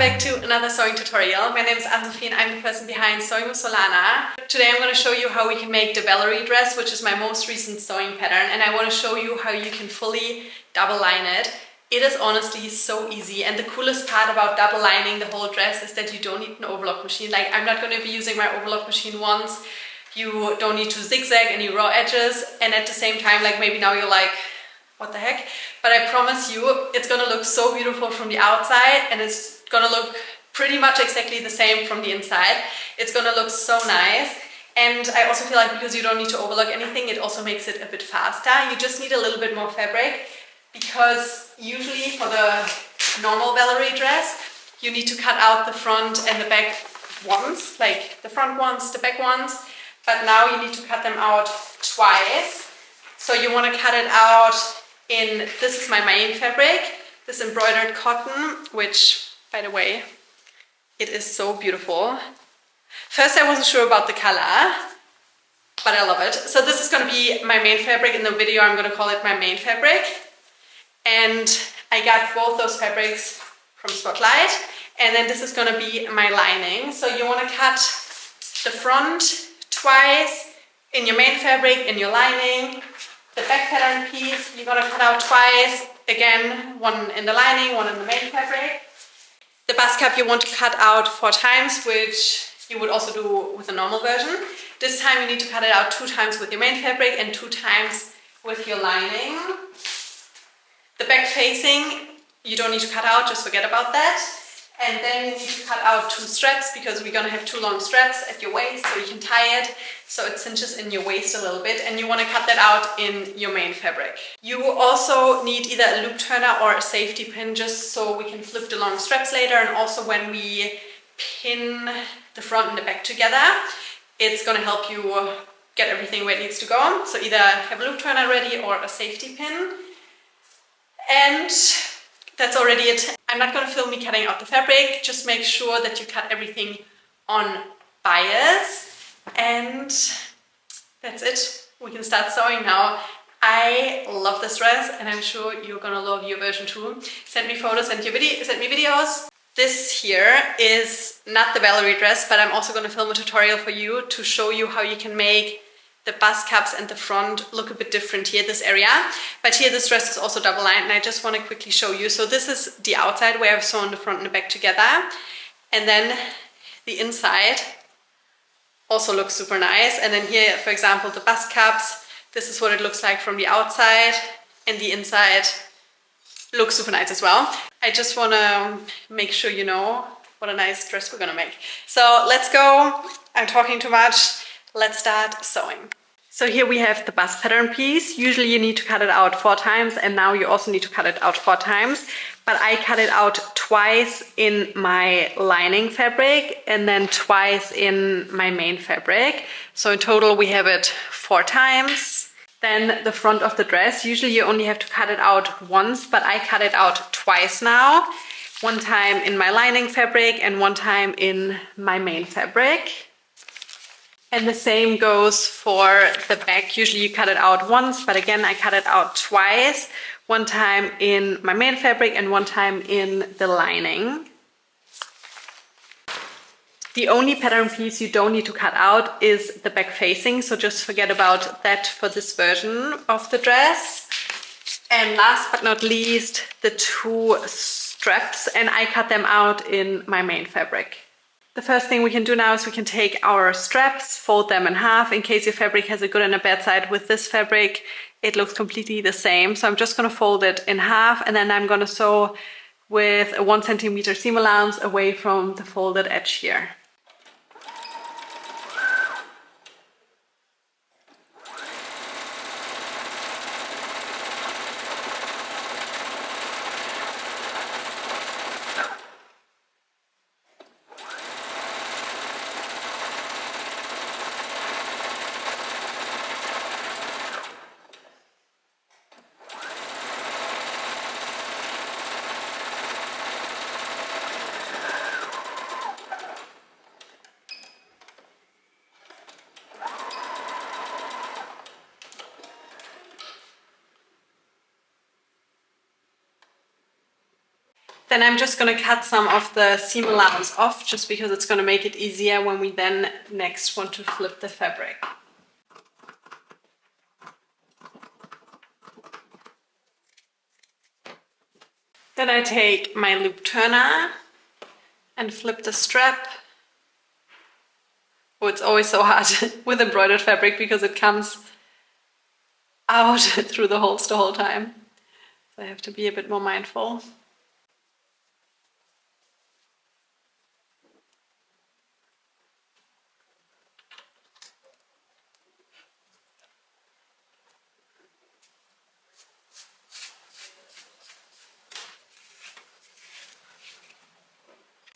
back to another sewing tutorial. My name is Ann-Sophie and I'm the person behind Sewing with Solana. Today I'm going to show you how we can make the Valerie dress, which is my most recent sewing pattern, and I want to show you how you can fully double line it. It is honestly so easy, and the coolest part about double lining the whole dress is that you don't need an overlock machine. Like, I'm not going to be using my overlock machine once. You don't need to zigzag any raw edges, and at the same time, like, maybe now you're like, what the heck? But I promise you, it's gonna look so beautiful from the outside, and it's gonna look pretty much exactly the same from the inside. It's gonna look so nice. And I also feel like because you don't need to overlock anything, it also makes it a bit faster. You just need a little bit more fabric, because usually for the normal Valerie dress, you need to cut out the front and the back ones, like the front ones, the back ones, but now you need to cut them out twice. So you want to cut it out in, this is my main fabric, this embroidered cotton, which, by the way, it is so beautiful. First I wasn't sure about the color, but I love it. So this is going to be my main fabric. In the video I'm going to call it my main fabric. And I got both those fabrics from Spotlight. And then this is going to be my lining. So you want to cut the front twice in your main fabric, in your lining. The back pattern piece you're going to cut out twice, again, one in the lining, one in the main fabric. The bust cap you want to cut out 4 times, which you would also do with a normal version. This time you need to cut it out 2 times with your main fabric and 2 times with your lining. The back facing you don't need to cut out, just forget about that. And then you need to cut out 2 straps, because we're going to have 2 long straps at your waist, so you can tie it so it cinches in your waist a little bit, and you want to cut that out in your main fabric. You also need either a loop turner or a safety pin, just so we can flip the long straps later, and also when we pin the front and the back together, it's going to help you get everything where it needs to go. So either have a loop turner ready or a safety pin. And that's already it. I'm not going to film me cutting out the fabric, just make sure that you cut everything on bias. And that's it. We can start sewing now. I love this dress, and I'm sure you're gonna love your version too. Send me photos, send me videos. This here is not the Valerie dress, but I'm also gonna film a tutorial for you to show you how you can make the bust caps and the front look a bit different here, this area. But here this dress is also double lined, and I just want to quickly show you. So this is the outside where I've sewn the front and the back together, and then the inside also looks super nice. And then here, for example, the bust caps, this is what it looks like from the outside, and the inside looks super nice as well. I just want to make sure you know what a nice dress we're gonna make. So let's go. I'm talking too much. Let's start sewing. So here we have the bust pattern piece. Usually you need to cut it out 4 times, and now you also need to cut it out 4 times. But I cut it out twice in my lining fabric and then twice in my main fabric. So in total we have it 4 times. Then the front of the dress, usually you only have to cut it out once, but I cut it out twice now. 1 time in my lining fabric and 1 time in my main fabric. And the same goes for the back. Usually you cut it out once, but again, I cut it out twice. 1 time in my main fabric and 1 time in the lining. The only pattern piece you don't need to cut out is the back facing, so just forget about that for this version of the dress. And last but not least, the 2 straps, and I cut them out in my main fabric. The first thing we can do now is we can take our straps, fold them in half. In case your fabric has a good and a bad side, with this fabric it looks completely the same. So I'm just going to fold it in half, and then I'm going to sew with a 1 centimeter seam allowance away from the folded edge here. Then I'm just going to cut some of the seam allowance off, just because it's going to make it easier when we then next want to flip the fabric. Then I take my loop turner and flip the strap. Oh, it's always so hard with embroidered fabric because it comes out through the holes the whole time. So I have to be a bit more mindful.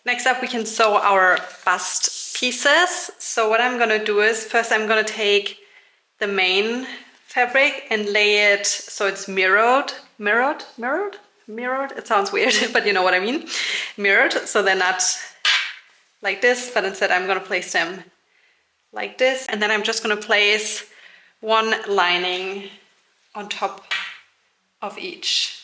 Next up, we can sew our bust pieces. So what I'm gonna do is, first I'm gonna take the main fabric and lay it so it's mirrored. It sounds weird, but you know what I mean. Mirrored, so they're not like this, but instead I'm gonna place them like this. And then I'm just gonna place one lining on top of each.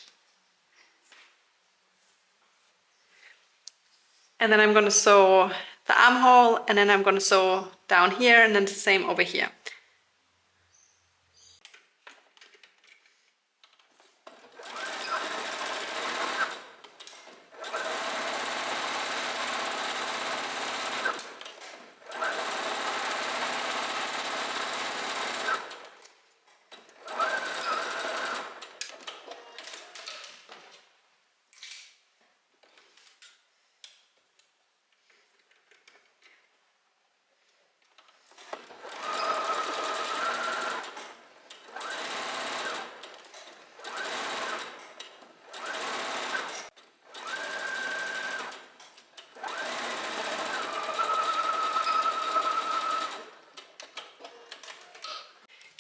And then I'm going to sew the armhole, and then I'm going to sew down here, and then the same over here.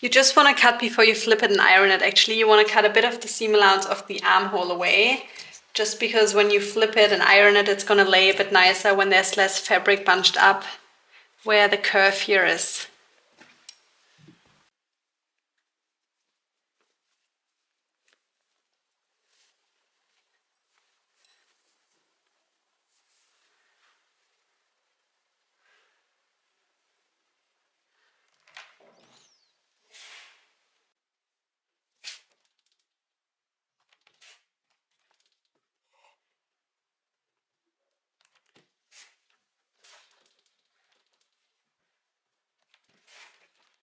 You just want to cut before you flip it and iron it. Actually, you want to cut a bit of the seam allowance of the armhole away, just because when you flip it and iron it, it's going to lay a bit nicer when there's less fabric bunched up where the curve here is.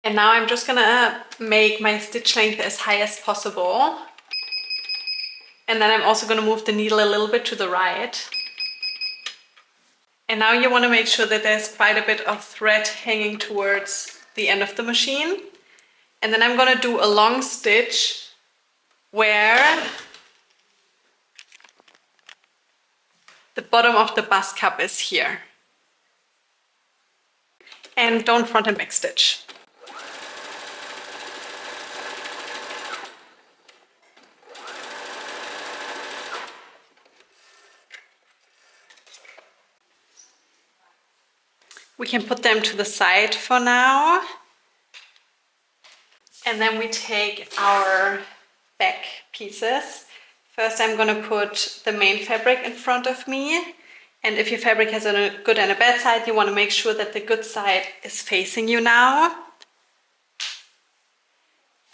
And now I'm just gonna make my stitch length as high as possible. And then I'm also gonna move the needle a little bit to the right. And now you wanna make sure that there's quite a bit of thread hanging towards the end of the machine. And then I'm gonna do a long stitch where the bottom of the bust cup is here. And don't front and back stitch. We can put them to the side for now. And then we take our back pieces. First I'm going to put the main fabric in front of me. And if your fabric has a good and a bad side, you want to make sure that the good side is facing you now.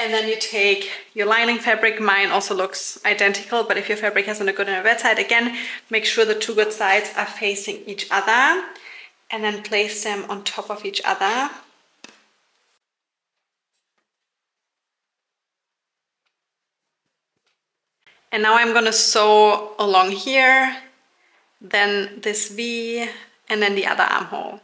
And then you take your lining fabric. Mine also looks identical, but if your fabric has a good and a bad side, again, make sure the two good sides are facing each other. And then place them on top of each other. And now I'm going to sew along here, then this V, and then the other armhole.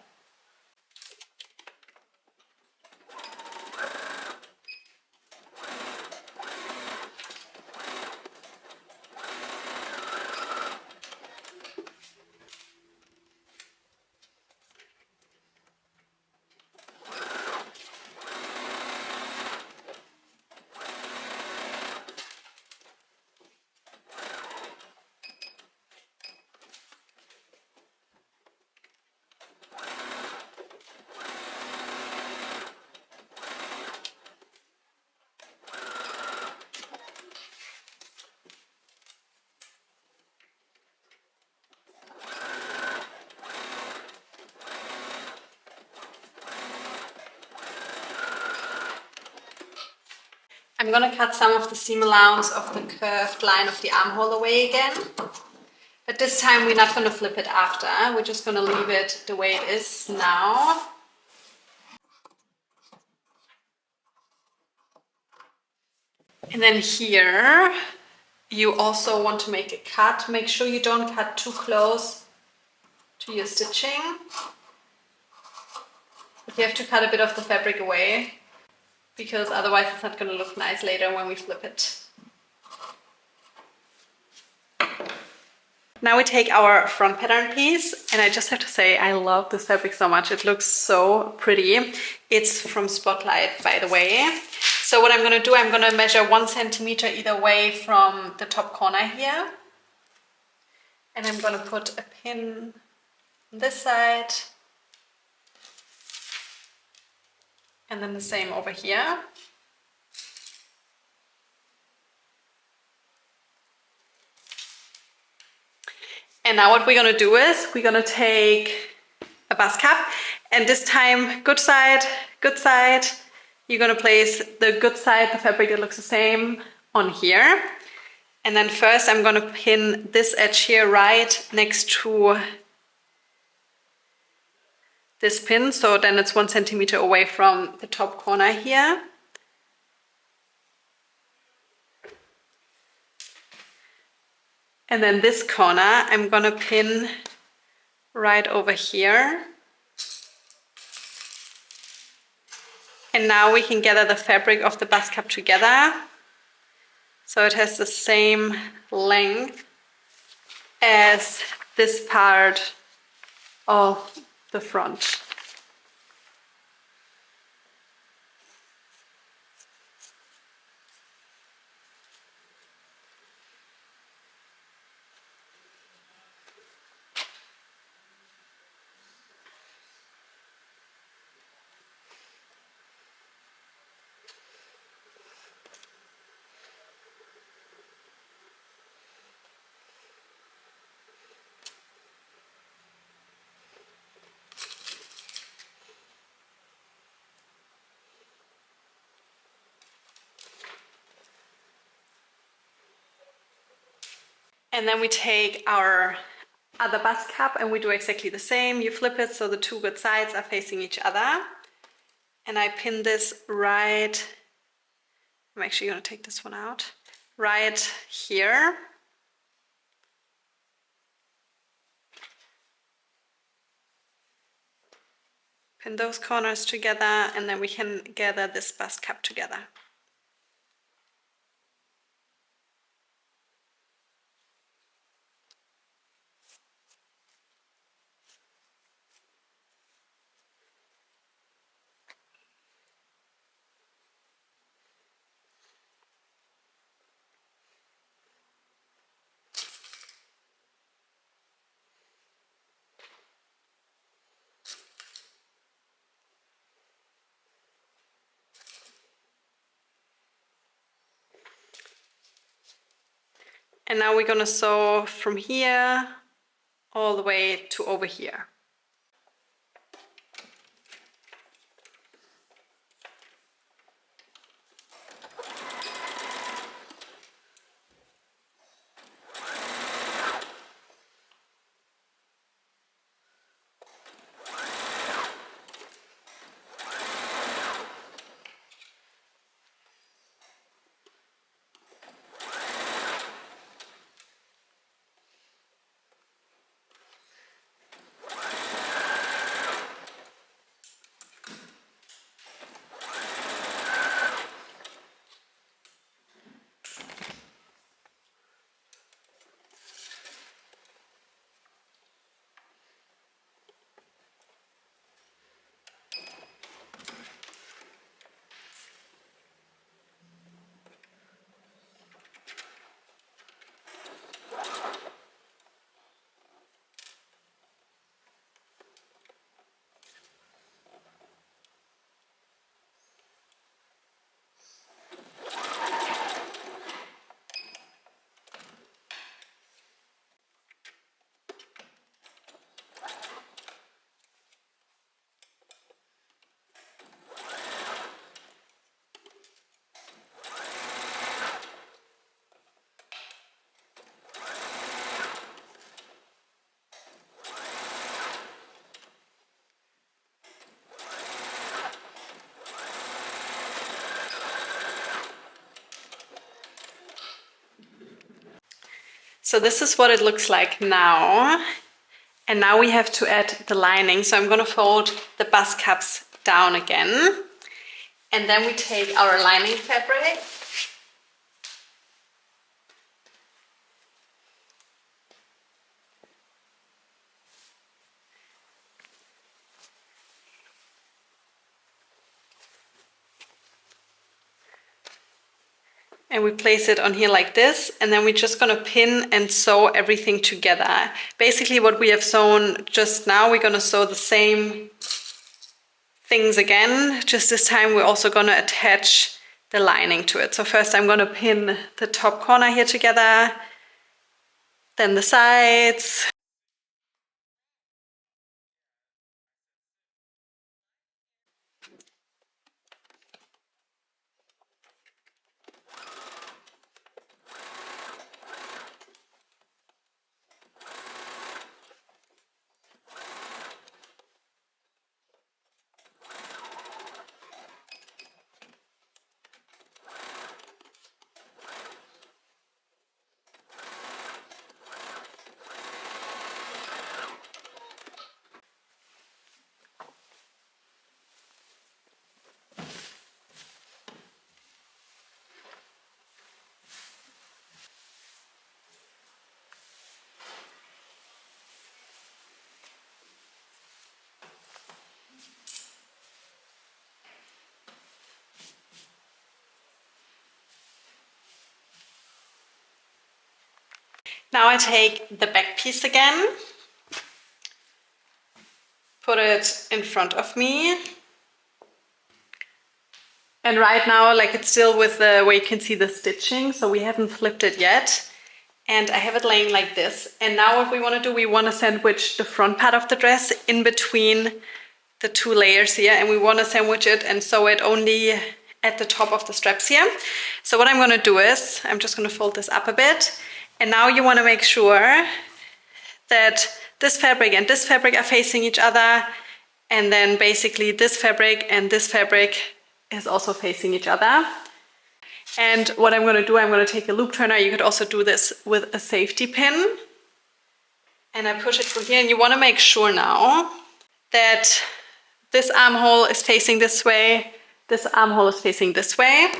I'm gonna cut some of the seam allowance of the curved line of the armhole away again. But this time we're not gonna flip it after. We're just gonna leave it the way it is now. And then here, you also want to make a cut. Make sure you don't cut too close to your stitching. But you have to cut a bit of the fabric away, because otherwise it's not going to look nice later when we flip it. Now we take our front pattern piece, and I just have to say I love this fabric so much. It looks so pretty. It's from Spotlight, by the way. So what I'm going to do, I'm going to measure 1 centimeter either way from the top corner here. And I'm going to put a pin on this side. And then the same over here. And now what we're going to do is we're going to take a bust cap, and this time good side, good side. You're going to place the good side, the fabric that looks the same, on here. And then first I'm going to pin this edge here right next to this pin, so then it's 1 centimeter away from the top corner here. And then this corner I'm going to pin right over here. And now we can gather the fabric of the bust cap together, so it has the same length as this part of the front. And then we take our other bust cap and we do exactly the same. You flip it so the two good sides are facing each other. And I pin this right, I'm actually going to take this one out, right here. Pin those corners together, and then we can gather this bust cap together. And now we're going to sew from here all the way to over here. So this is what it looks like now. And now we have to add the lining. So I'm gonna fold the bust cups down again. And then we take our lining fabric. And we place it on here like this, and then we're just gonna pin and sew everything together. Basically what we have sewn just now, we're gonna sew the same things again, just this time we're also gonna attach the lining to it. So first I'm gonna pin the top corner here together, then the sides. Now I take the back piece again, put it in front of me. And right now, like, it's still with the way you can see the stitching, so we haven't flipped it yet. And I have it laying like this. And now what we want to do, we want to sandwich the front part of the dress in between the two layers here, and we want to sandwich it and sew it only at the top of the straps here. So what I'm going to do is, I'm just going to fold this up a bit. And now you want to make sure that this fabric and this fabric are facing each other, and then basically this fabric and this fabric is also facing each other. And what I'm going to do, I'm going to take a loop turner. You could also do this with a safety pin. And I push it through here, and you want to make sure now that this armhole is facing this way, this armhole is facing this way.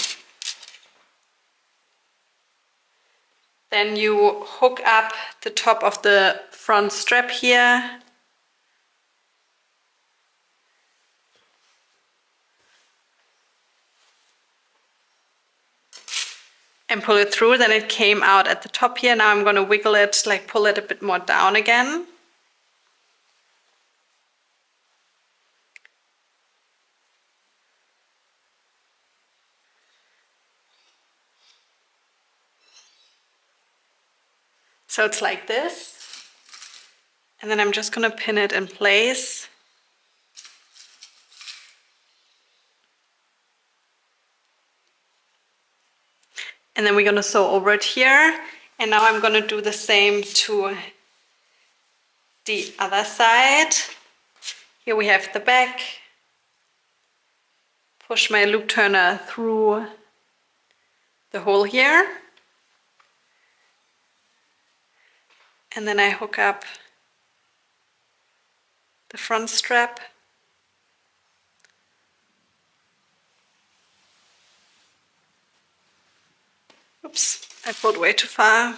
Then you hook up the top of the front strap here. And pull it through, then it came out at the top here. Now I'm going to wiggle it, like pull it a bit more down again. So it's like this. And then I'm just going to pin it in place. And then we're going to sew over it here. And now I'm going to do the same to the other side. Here we have the back. Push my loop turner through the hole here. And then I hook up the front strap. Oops, I pulled way too far.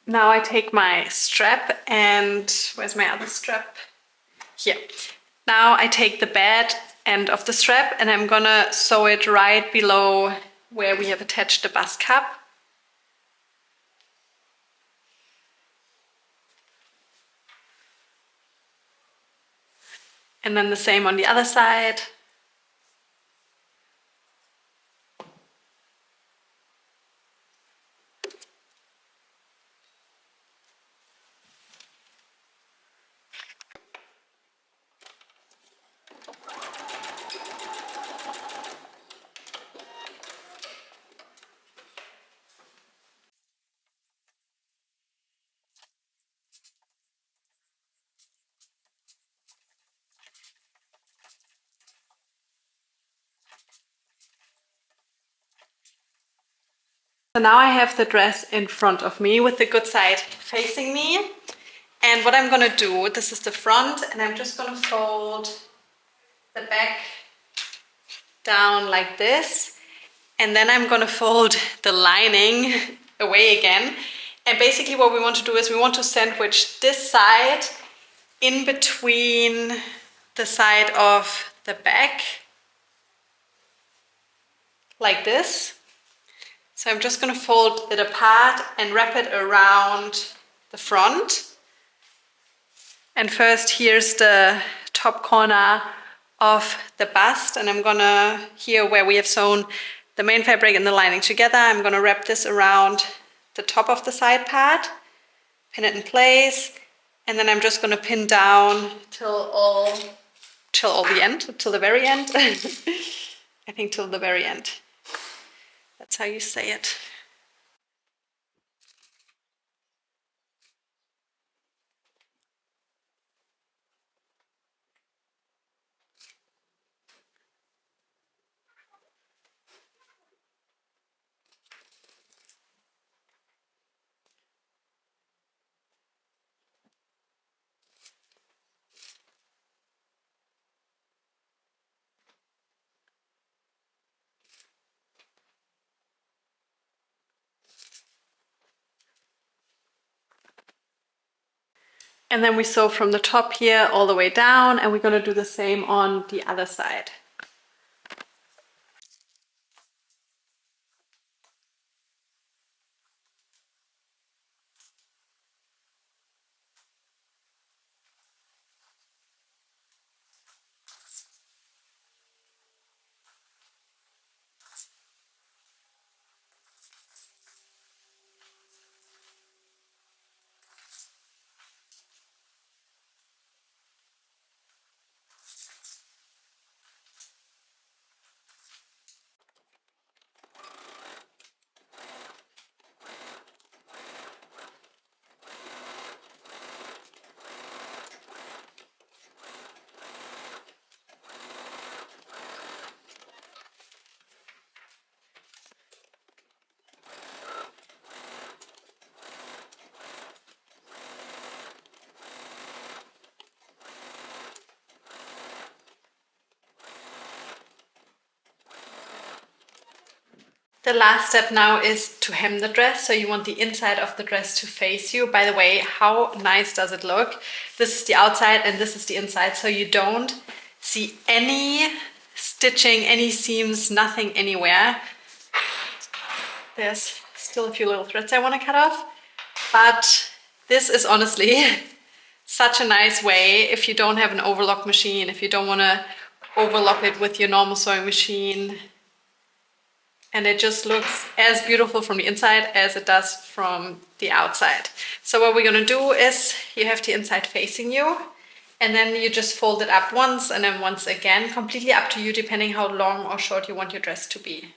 Now I take my strap and, where's my other strap? Here. Now I take the bad end of the strap and I'm gonna sew it right below where we have attached the bust cup. And then the same on the other side. So now I have the dress in front of me with the good side facing me. And what I'm gonna do, this is the front, and I'm just gonna fold the back down like this. And then I'm gonna fold the lining away again. And basically what we want to do is we want to sandwich this side in between the side of the back, like this. So I'm just going to fold it apart and wrap it around the front. And first here's the top corner of the bust, and I'm gonna, here where we have sewn the main fabric and the lining together, I'm gonna wrap this around the top of the side part, pin it in place, and then I'm just gonna pin down till the end, till the very end. I think till the very end. That's how you say it. And then we sew from the top here all the way down, and we're going to do the same on the other side. The last step now is to hem the dress. So you want the inside of the dress to face you. By the way, how nice does it look? This is the outside and this is the inside. So you don't see any stitching, any seams, nothing anywhere. There's still a few little threads I want to cut off. But this is honestly such a nice way if you don't have an overlock machine, if you don't want to overlock it with your normal sewing machine. And it just looks as beautiful from the inside as it does from the outside. So what we're gonna do is you have the inside facing you, and then you just fold it up once and then once again, completely up to you depending how long or short you want your dress to be.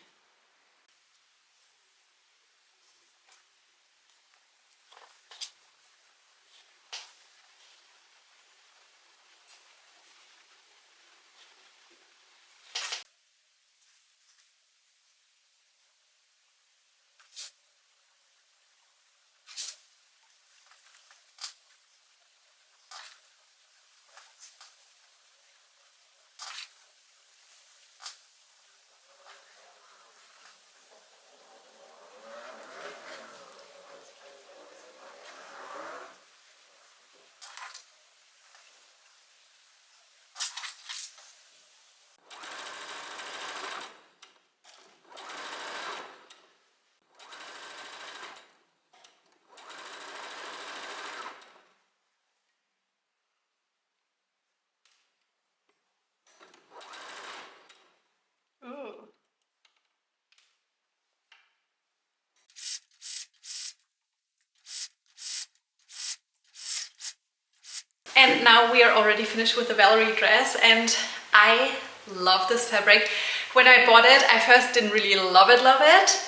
And now we are already finished with the Valerie dress, and I love this fabric. When I bought it, I first didn't really love it,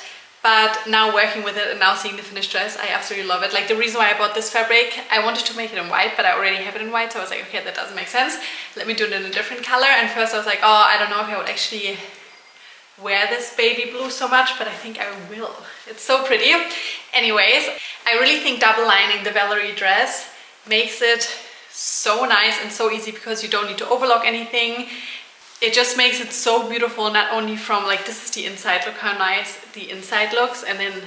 but now working with it and now seeing the finished dress, I absolutely love it. Like, the reason why I bought this fabric, I wanted to make it in white, but I already have it in white, so I was like, okay, that doesn't make sense. Let me do it in a different color. And first I was like, oh, I don't know if I would actually wear this baby blue so much, but I think I will. It's so pretty. Anyways, I really think double lining the Valerie dress makes it so nice and so easy, because you don't need to overlock anything. It just makes it so beautiful, not only from, like, this is the inside, look how nice the inside looks, and then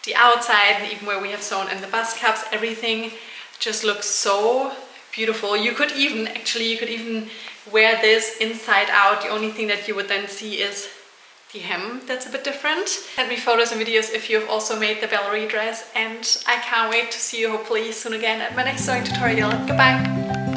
the outside, and even where we have sewn in the bust cups, everything just looks so beautiful. You could even wear this inside out. The only thing that you would then see is the hem that's a bit different. Send me photos and videos if you've also made the Valerie dress, and I can't wait to see you hopefully soon again at my next sewing tutorial. Goodbye!